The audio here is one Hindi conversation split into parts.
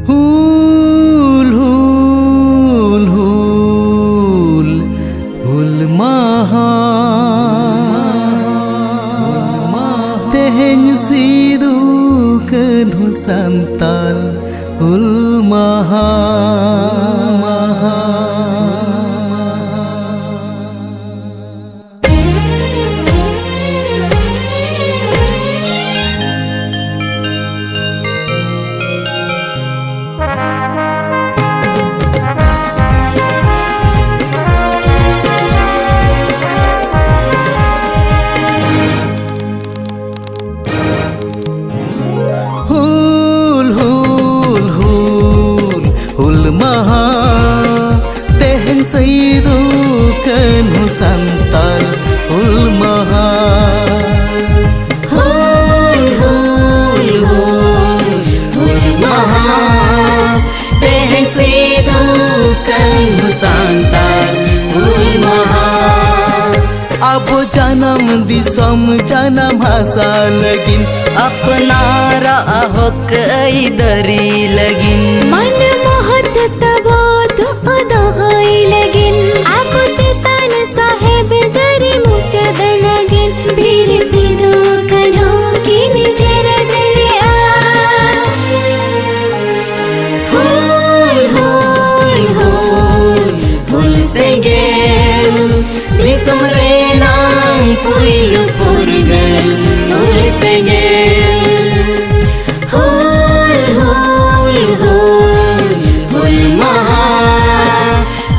Hul hul hul hul maha teheng sidukan Santal hul maha Saydukan Santal hul maha hul hul hul hul maha teheng saydukan Santal hul maha अब जन्म दिसम जन्म हसा लगिन अपना राहक दरी लगिन मन मोहत तबो तो अदहाई लगिन आप चेतन साहेब जरी मुचद लगिन भीर सिदो कनो की निजर दरिया हुल हुल हुल हुल सेंगेल दिसम रेना पुइल पुरगल हुल सेंगेल हुल हुल हुल हुल maha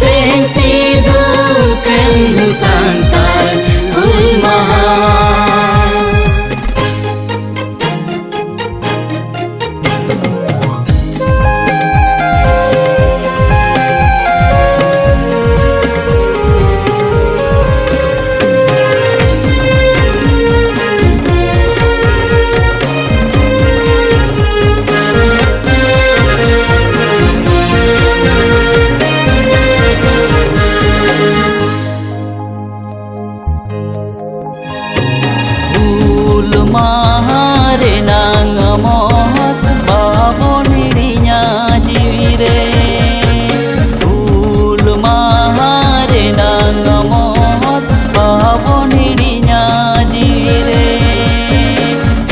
teheng sidukan Santal hul maha mahare nang mohat babon dirinya jiwire ul mahare nang mohat babon dirinya jiwire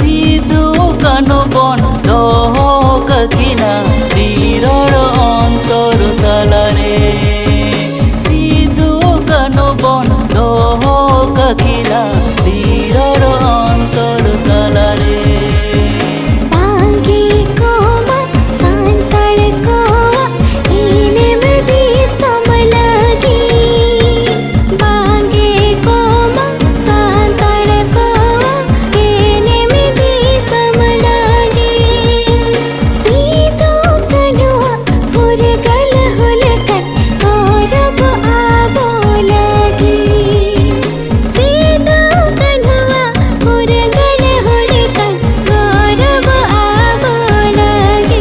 sidu kano bon doho kakina diror ontor talare sidu kano bon doho kakina diror ontor talare बांगे कोवा सांतड़ कोवा इने में भी समलगी बांगे कोवा सांतड़ कोवा इने में भी समलगी सीतो कनुआ फुरगल हुलकन गौरव आबो लगी सीतो कनुआ फुरगल हुलकन गौरव आबो लगी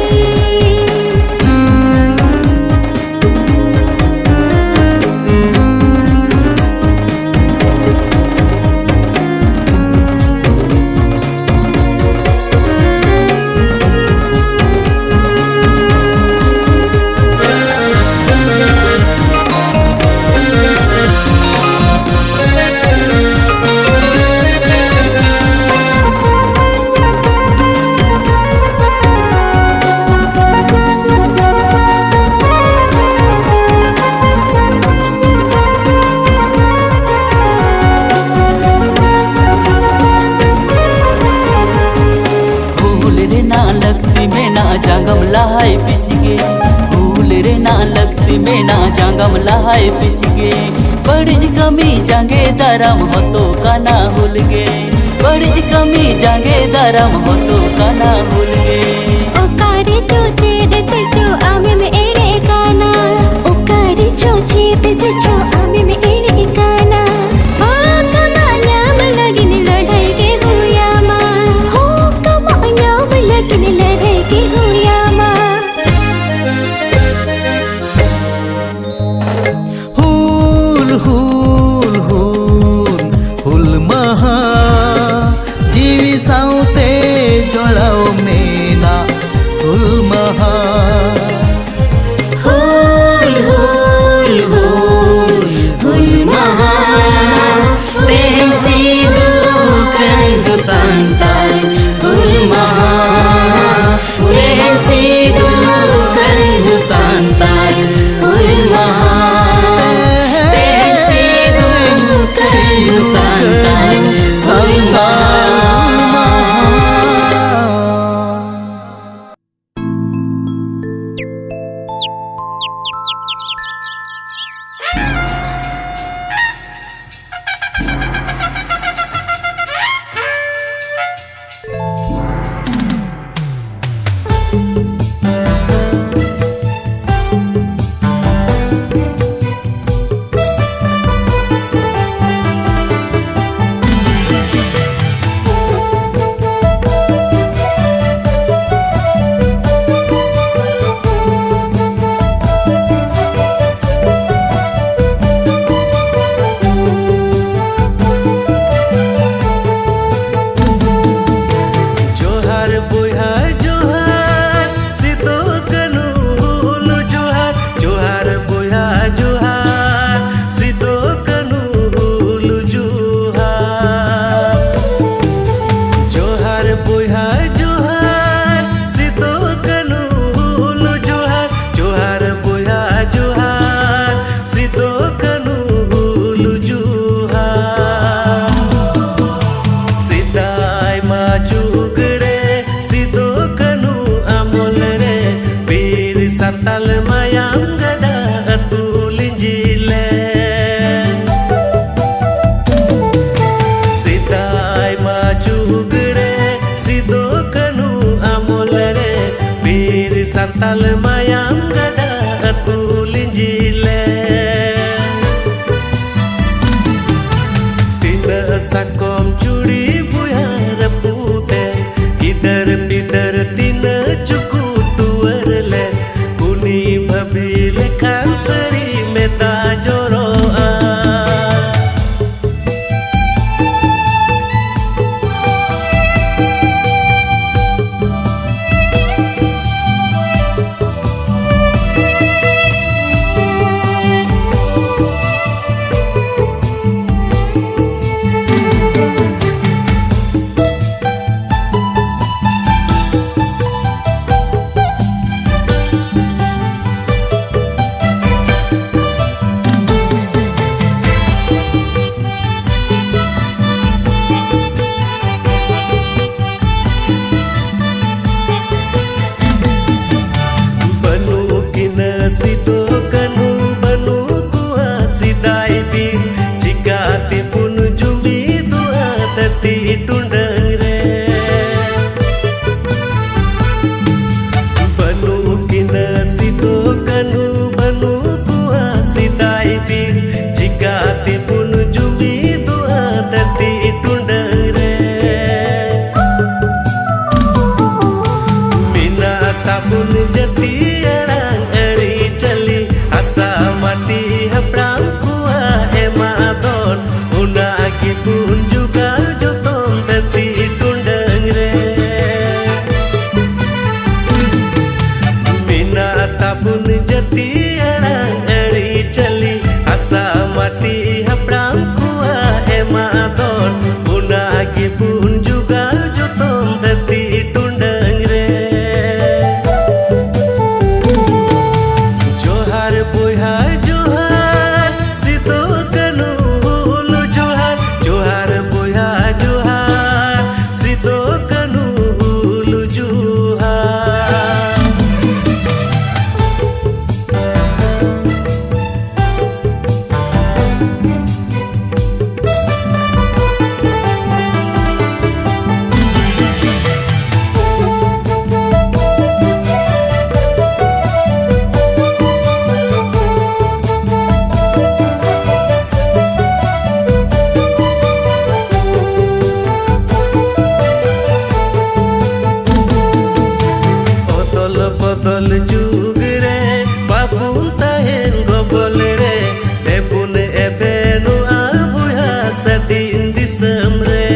भूल रे ना लगती में ना जांगम लहाय पिचगे भूल रे ना लगती में ना जांगम लहाय पिचगे बड़ज कमी जांगे दरम होतो काना हुलगे बड़ज कमी जांगे दरम होतो काना हुलगे ओकारी तो चेद तेजो आमे में एड़े काना ओकारी चो चेद तेजो आमे में एड़े काना हो कमायाम लगिन लड़ाई के हुया मां हो कमायाम लगिन लड़ाई के हुया मां hul hul hul hul maha jiwi saute jolao mena santal mayam gada atu linjile tina sakom curi buyar pute idar bidar tina cuku tuarle kuni babile kan seri meta joroa Sido kanu banu kuha sidai bir jika tipun jumi dua tati tundang re banu kina sido kanu banu kuha sidai bir jika tipun jumi dua tati tundang re mina tabun jati mati haprang kuah emadon unagi pun juga jotong teti tundang re mina tabun jati arang eri cali asa mati haprang kuah emadon unagi pun juga jotong teti tundang re johar boyha botol jug re babun tahen gobol re debun ebenu abuha sadin disem re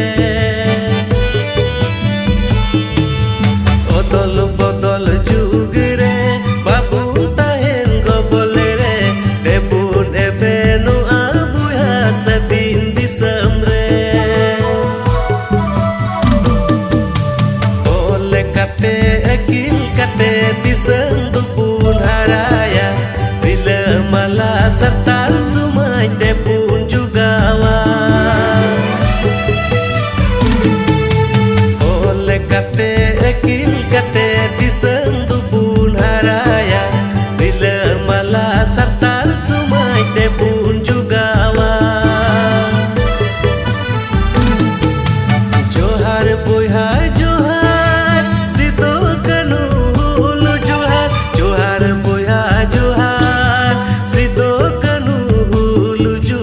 odol botol jug re babun tahen gobol re debun ebenu abuha sadin disem re ole kate akil kate diseng pun haraya bila malah satal sumai de pun juga wa oleh kate akil kate diseng pun haraya bila malah satal sumai de pun juga wa johar boyha johar sido kanu johar boyha johar sido kanu luju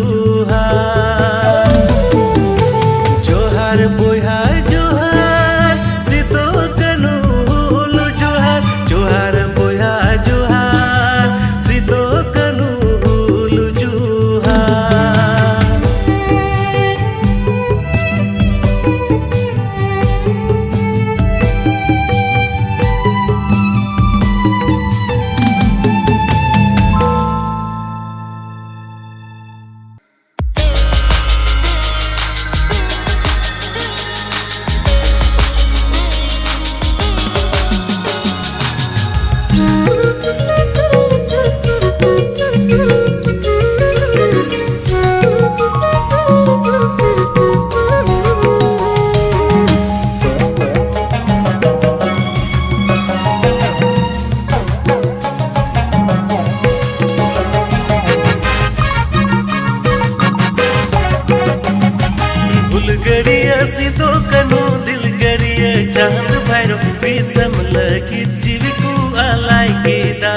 कीदा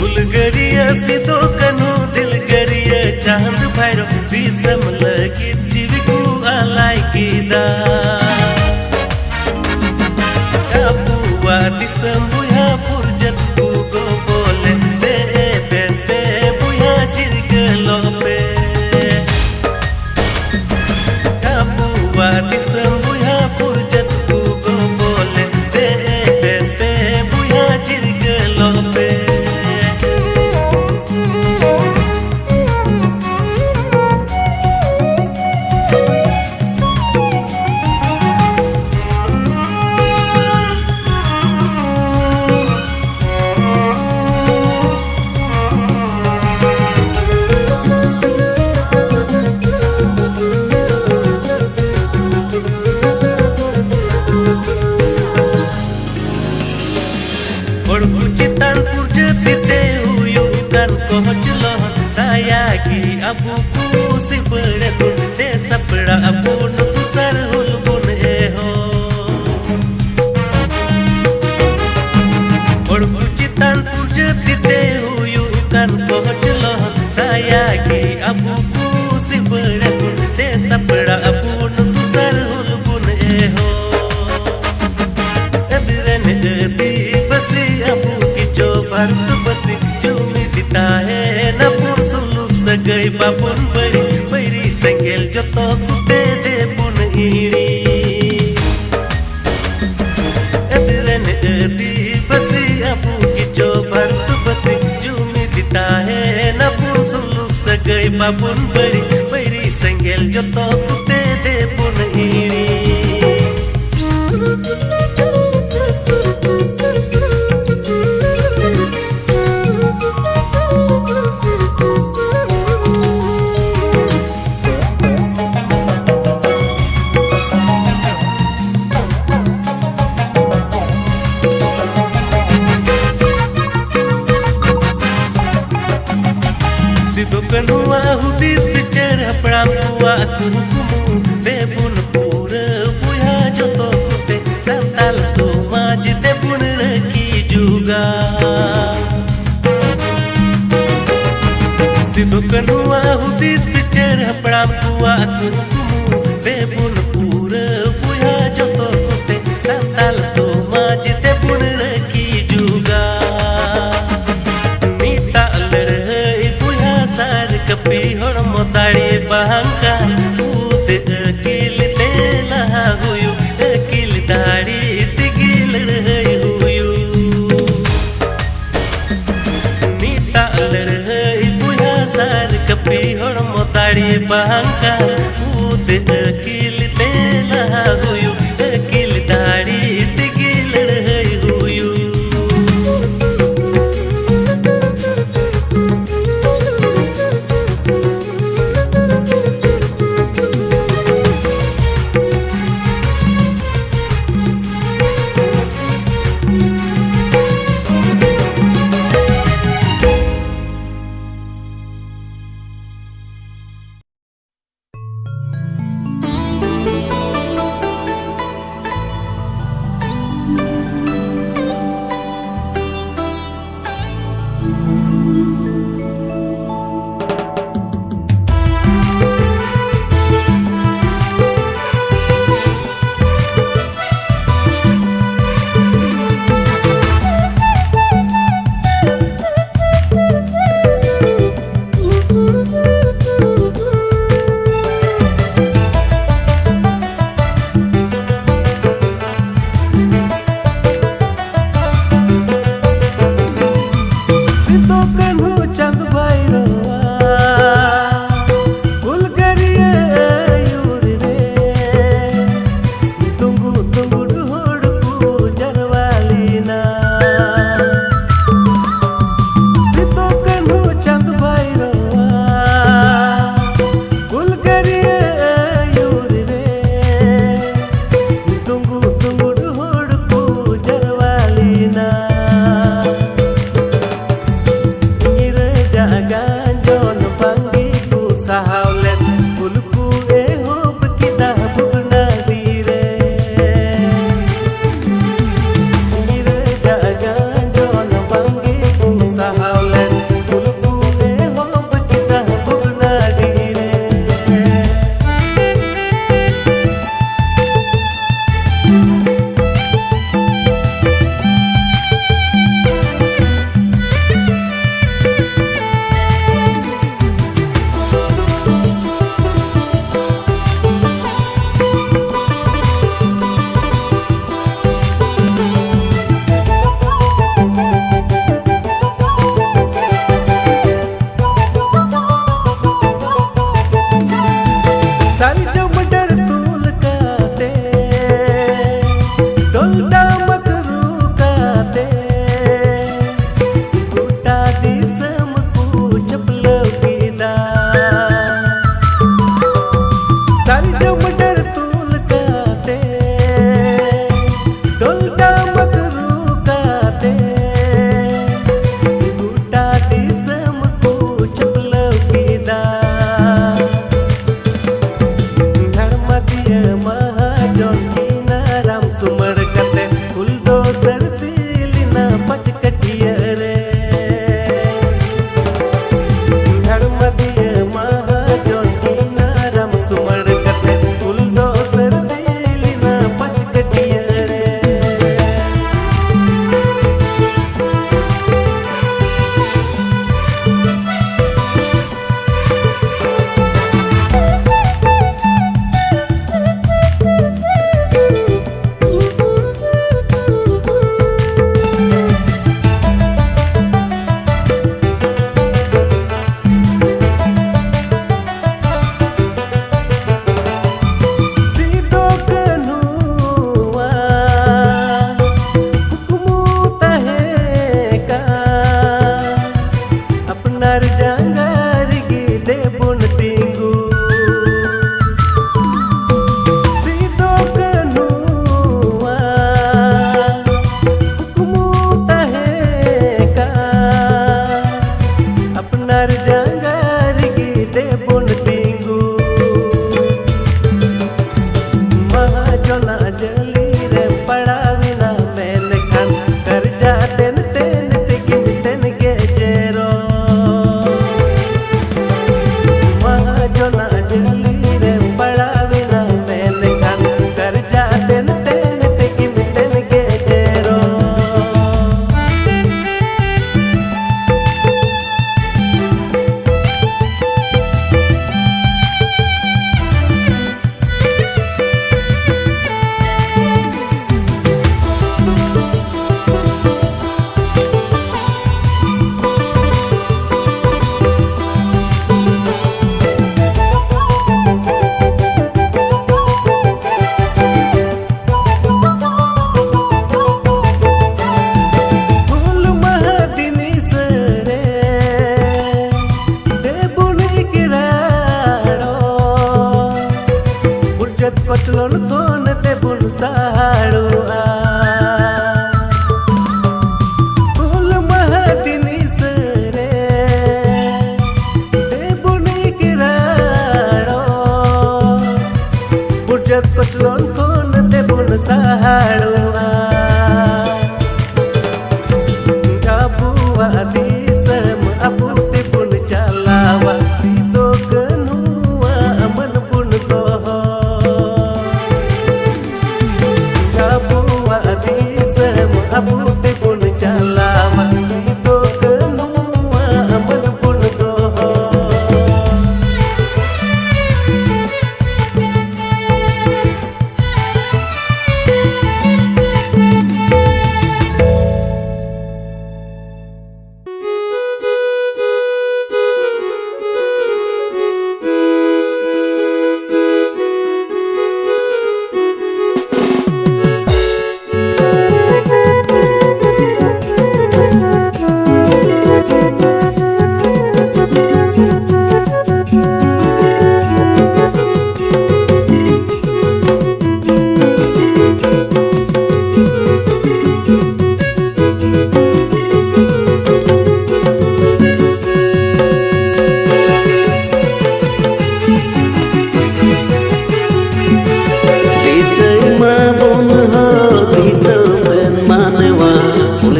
हुलगरिया Sido कनु दिलगरिया चांद भैरो दिसम लगी जीवी को आलाई कीदा कापुआ दिसम बुया पुरजत को गो बोले ते बेते बुया जिरगलो पे कापुआ दिसम बुया पुरजत को गो बोले ते बेते बुया जिरगलो पे चितान पुरजतीते हुयु kan kohjlo tayagi abu kusi beretun de sapra abu nutusar hulbun eho or citan puljatite huyu kan kohjlo tayagi abu kusi beretun de sapra abu nutusar hulbun eho adren edi basi abu ki cobar tu basi cumi dita है न पुन सुलुक सगई बापुन बड़ी बैरी संगेल जो तो कुते दे पुन ईरी अदरन अदी बसी अबू की चोबर तु बसी चुमी दिता है न पुन सुलुक सगई बापुन बड़ी बैरी संगेल जो तो कुते दे पुन eerie Dukanua hudis bicar hapram tua kuhukumu debun pura puya joto kute santal somaj debun raki juga Dukanua hudis bicar hapram tua kuhukumu debun pura puya joto kute santal somaj debun raki juga sar kapi hor motari bahangka ude akil tela huyu akil dari tigil rei huyu nita lerhai puya sar kapi hor motari bahangka ude akil tela huyu akil dari tigil rei huyu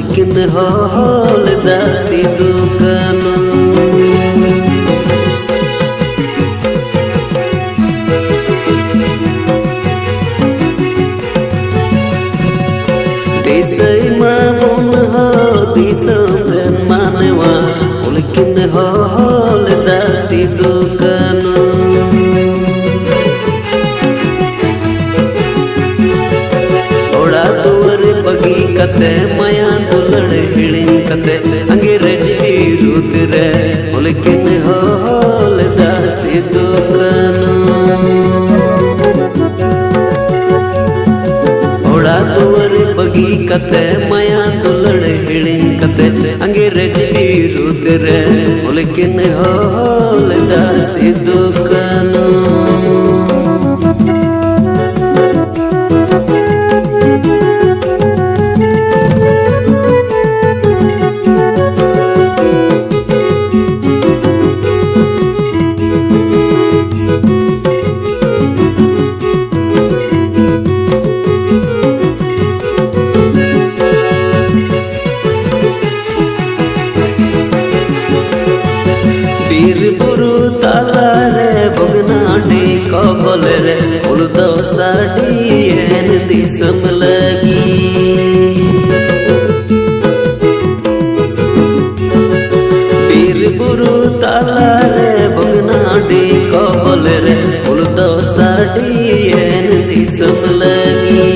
उलकिन होल दासी दुकानो दिसई मामुन हो दिसम मानवा उलकिन होल दासी दुकानो ओड़ा दुवर बगी कते माया दुलड़ हिड़िंग कते अंग्रेज विरुद्ध रे उलकिन होल दासी दुकानो ओड़ा दुवर बगी कते माया दुलड़ हिड़िंग कते अंग्रेज विरुद्ध रे उलकिन होल दासी दुकानो बुरु ताला रे भगनाडी कबल रे उलदो साड़ी एन दिसम लगी पीर बुरु ताला रे भगनाडी कबल रे उलदो साड़ी एन दिसम लगी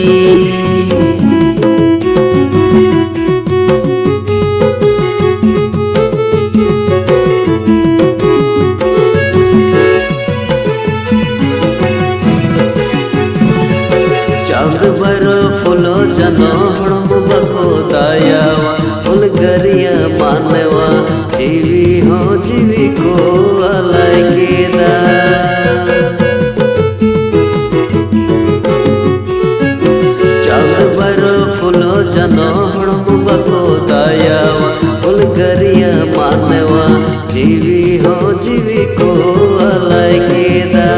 बरो फुलो जनो हड़म बको दायावा उलगरिया मानवा जीवी हो जीवी को अलगेदा चांद बरो फुलो जनो हड़म बको दायावा उलगरिया मानवा जीवी हो जीवी को अलगेदा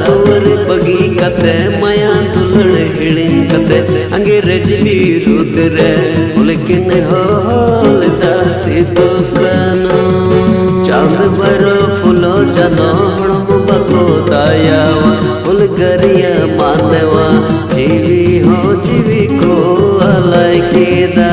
दुवर बगी कते माया दुलड़ हिड़िंग कते अंग्रेज विरुद्ध रे उलकिन होल दासी दुकानो चांद बरो फुलो जनो हड़म बको दायावा उलगरिया मानवा जीवी हो जीवी को अलगेदा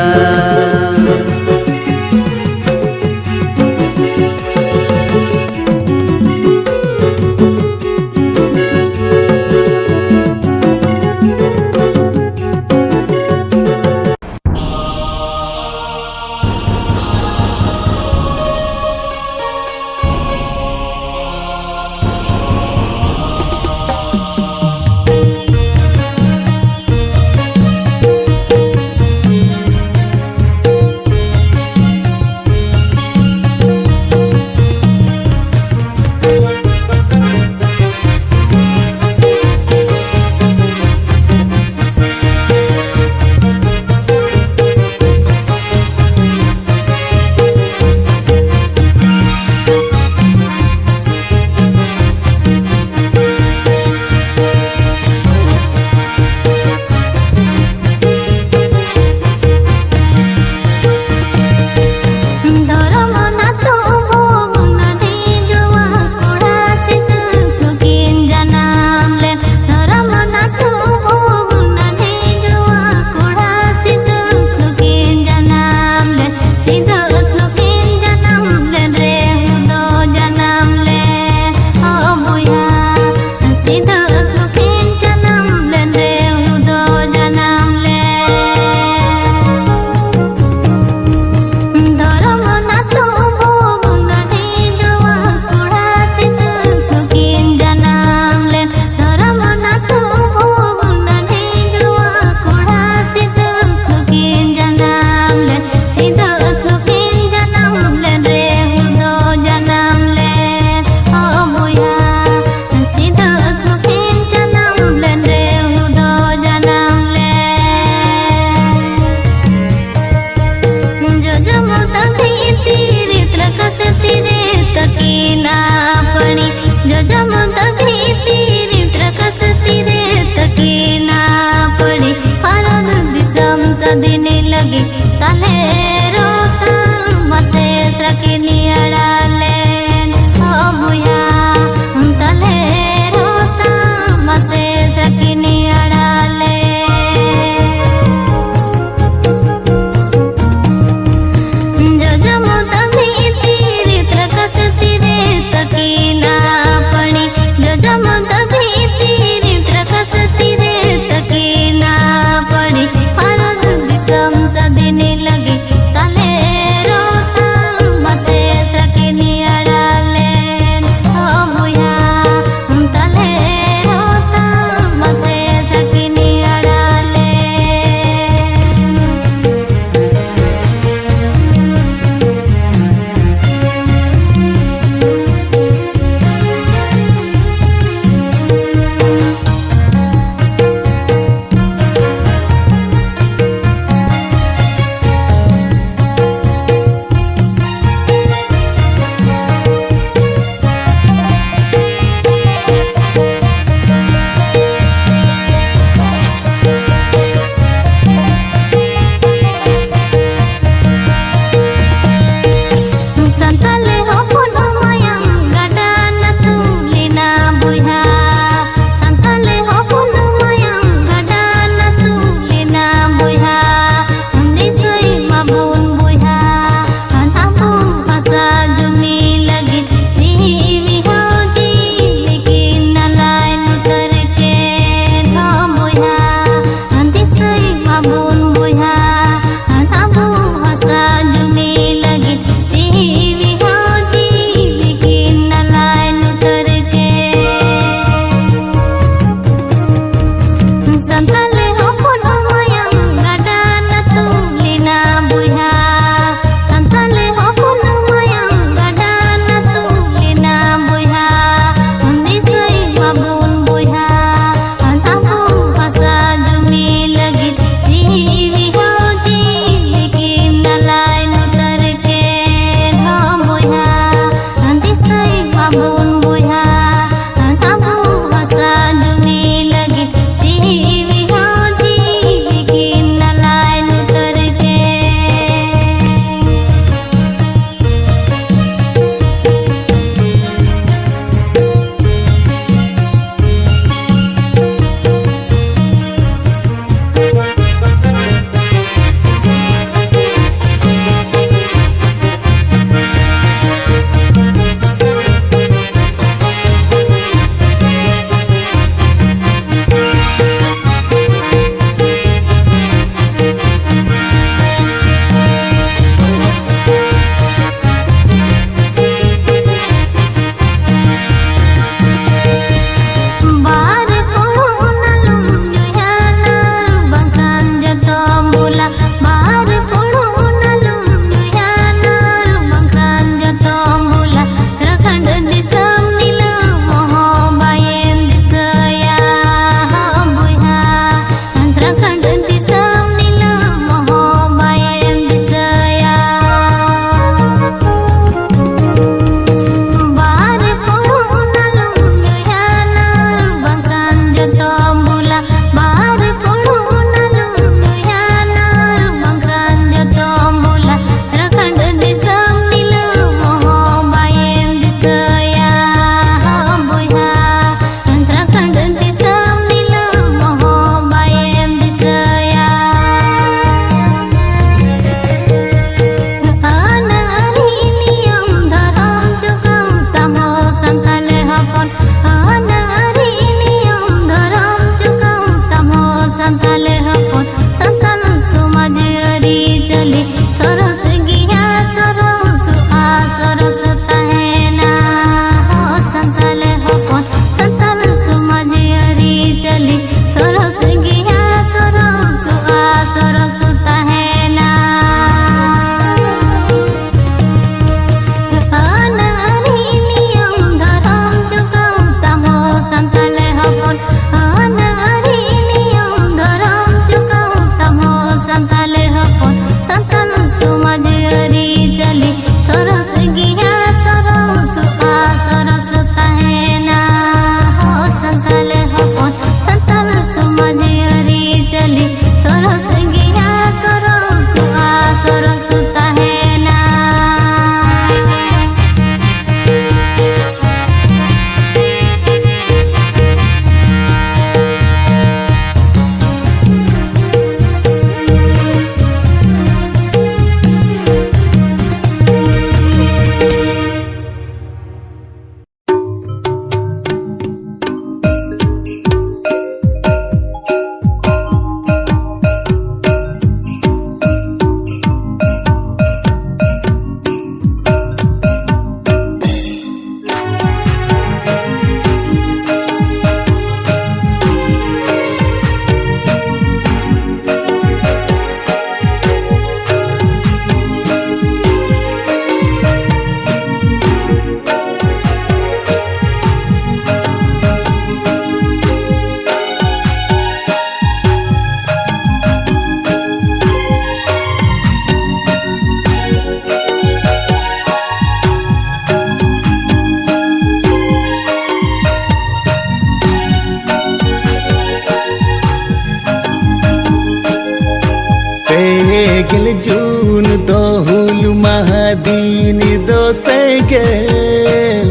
दो सेंगेल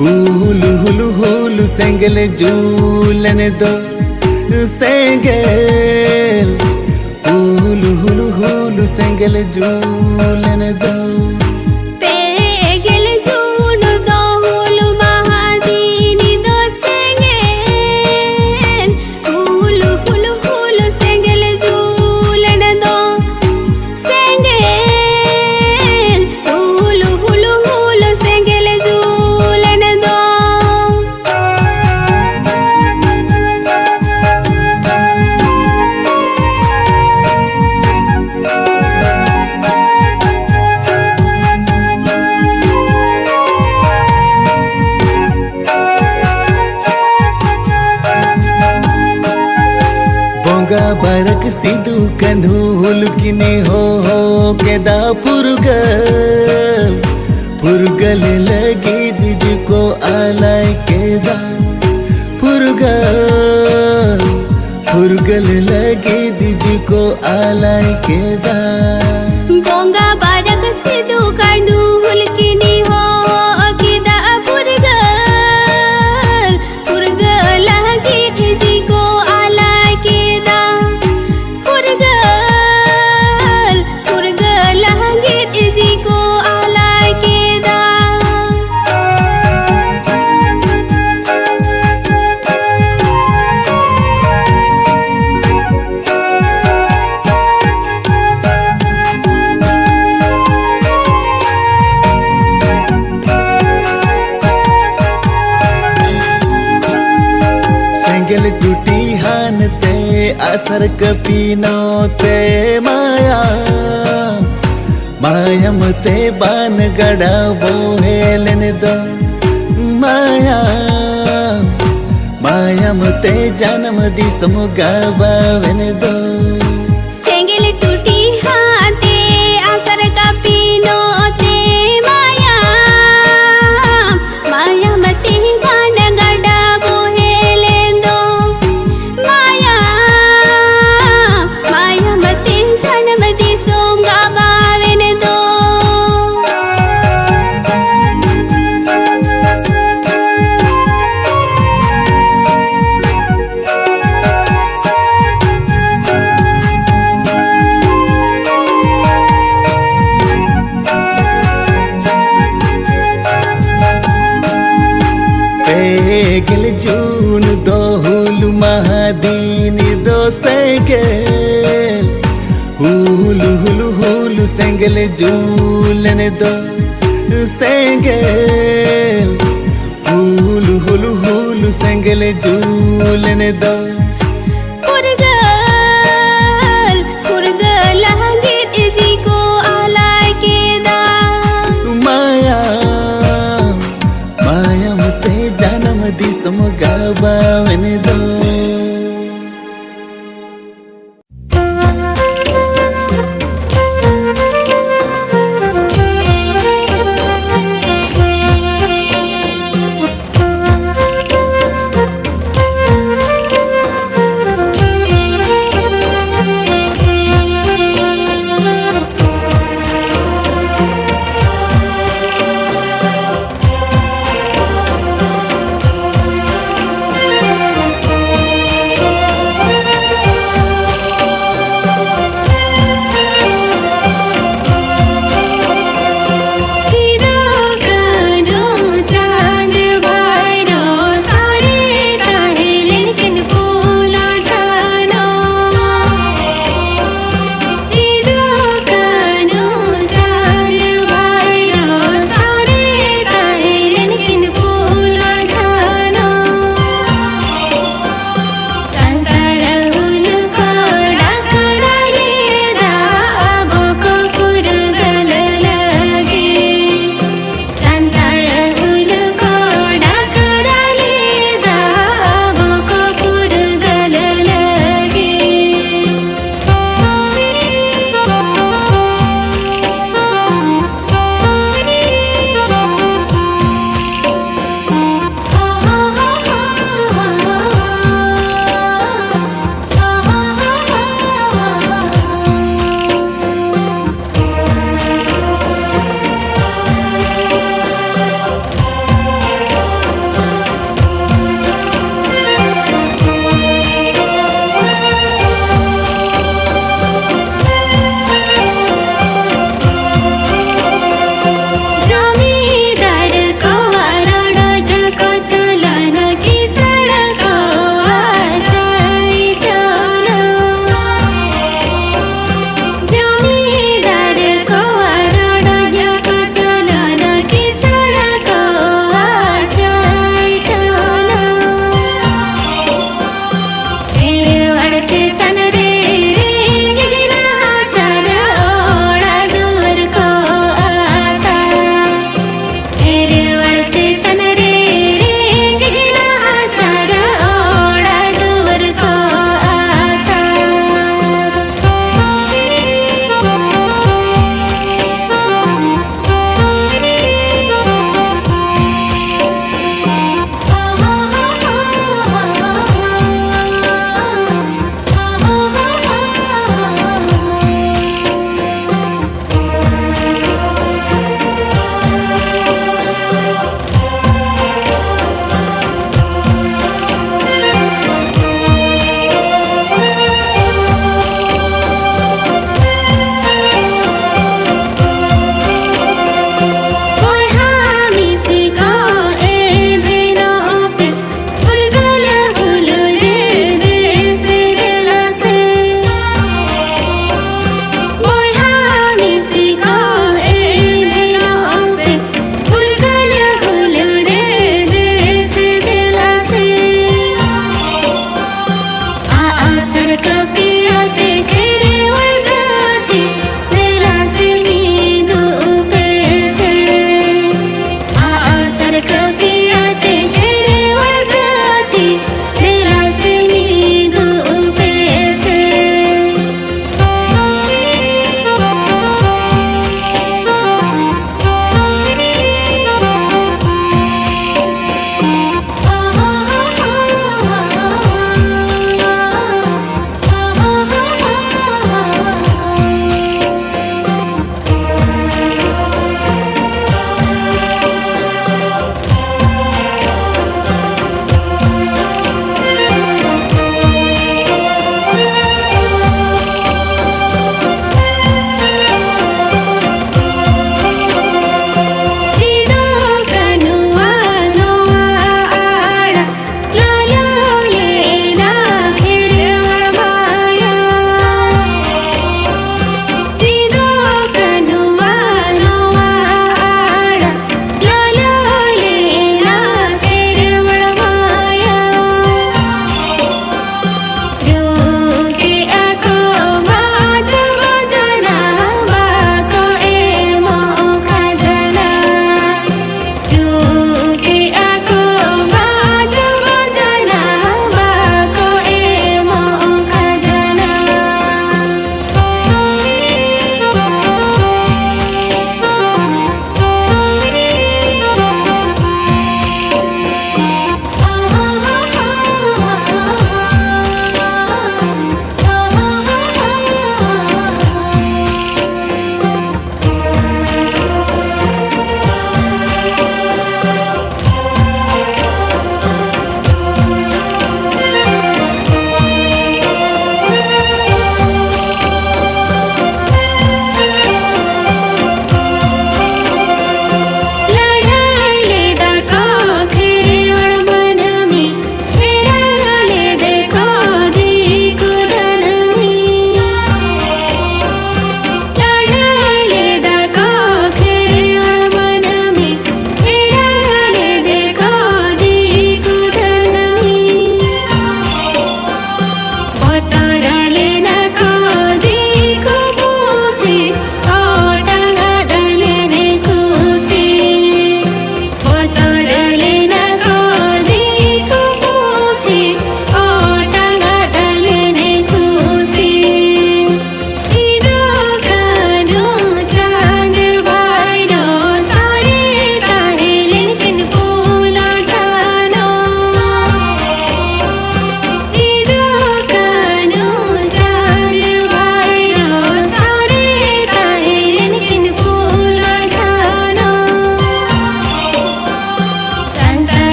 हुलु हुलु हुलु सेंगेल झूलन दो सेंगेल हुलु हुलु हुलु सेंगेल झूलन दो पेगेल झून दो हुलु महादीनी दो सेंगेल हुलु हुलु हुलु सेंगेल झूलन दो सेंगेल हुलु हुलु हुलु सेंगेल झूलन दो बोंगा बरक सिद्धू कन्हूल किने हो केदा पुरगल लगे बिज को आलाय केदा पुरगल लगे बिज को आलाय केदा बोंगा बारक सिद्धू कांडू हुलकिनी हो अकिदा पुरगल लगे जी को आला केदा पुरगल लगे जी को आला केदा सेंगेल टूटी हान ते असर कपीनो ते माया मायम ते बान गड़ा बोहेलन दो माया मायम ते जन्म दिसम गावन दो सेंगेल टूटी हाते असर का पीनो ते माया माया मते गान गड़ा बोहेले दो माया माया मते जन्म दी सोंगा बावन दो पेगल जून दो हुलु महादीन दो सेंगेल हुलु हुलु हुलु सेंगेल झूलन दो सेंगेल हुलु हुलु हुलु सेंगेल झूलन दो पुरगल लगे जी को आला केदा माया मायम ते जन्म दिसम गावन दो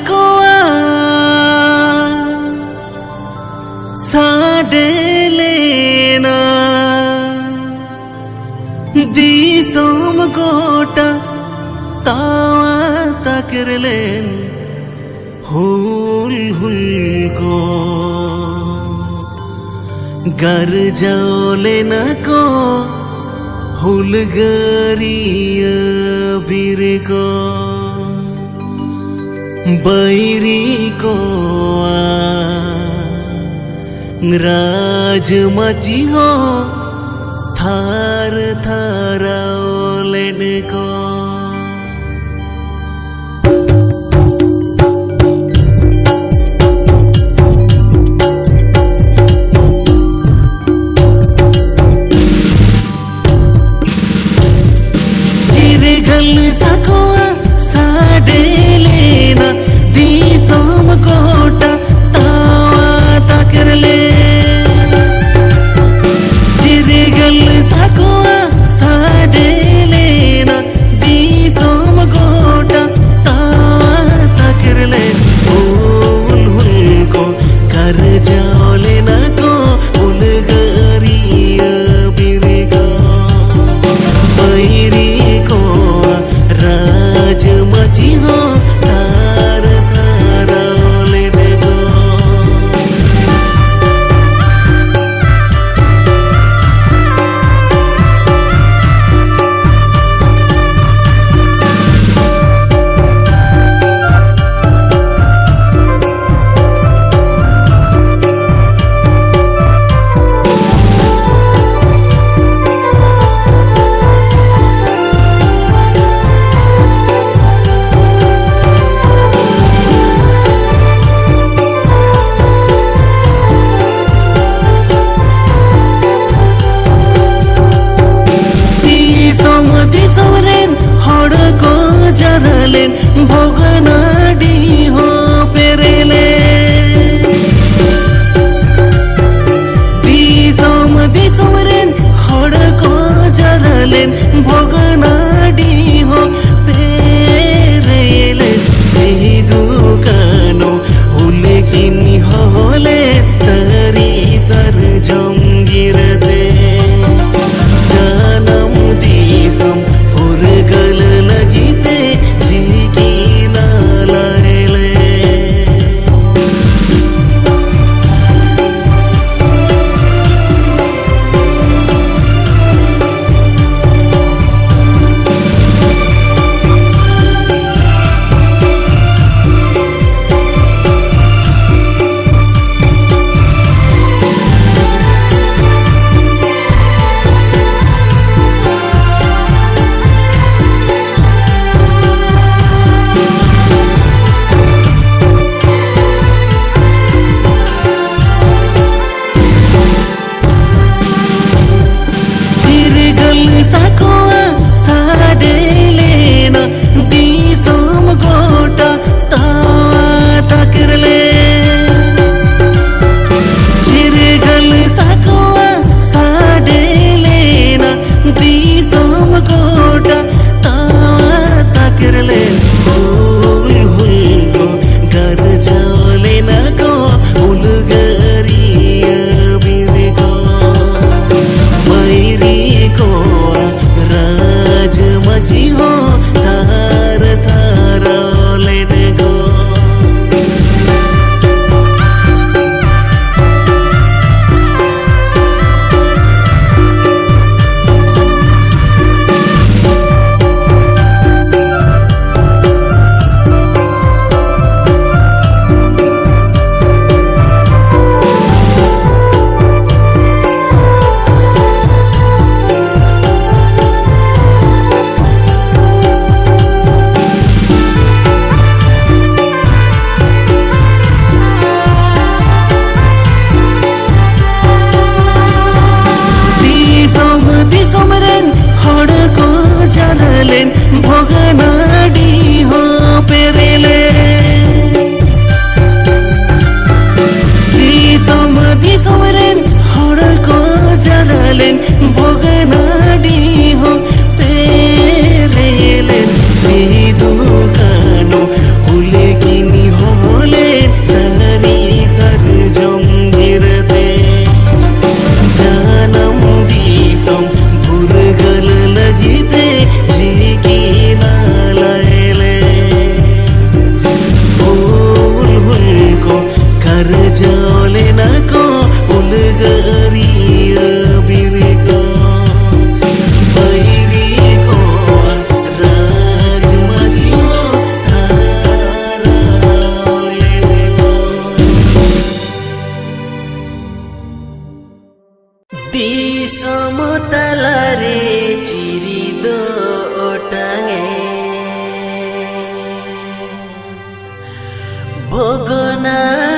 कोआ साडे लेना दिसोम गोटा तावा ताकिरलेन हुल हुल को घर जाओ लेना को हुलगरिया बिरे को बैरी को राज मची हो थार थारा लेन को गल सकोआ साडे लेना दिसोम कोटा तावा ताकिरले जिरे गल सकोआ sarjom girde janam disam burgal lagite jiki na laile hul hul ko kar jole na ko ulgari birko bairi ko raj majio समतलरे चिरिदो ओटाङे बगना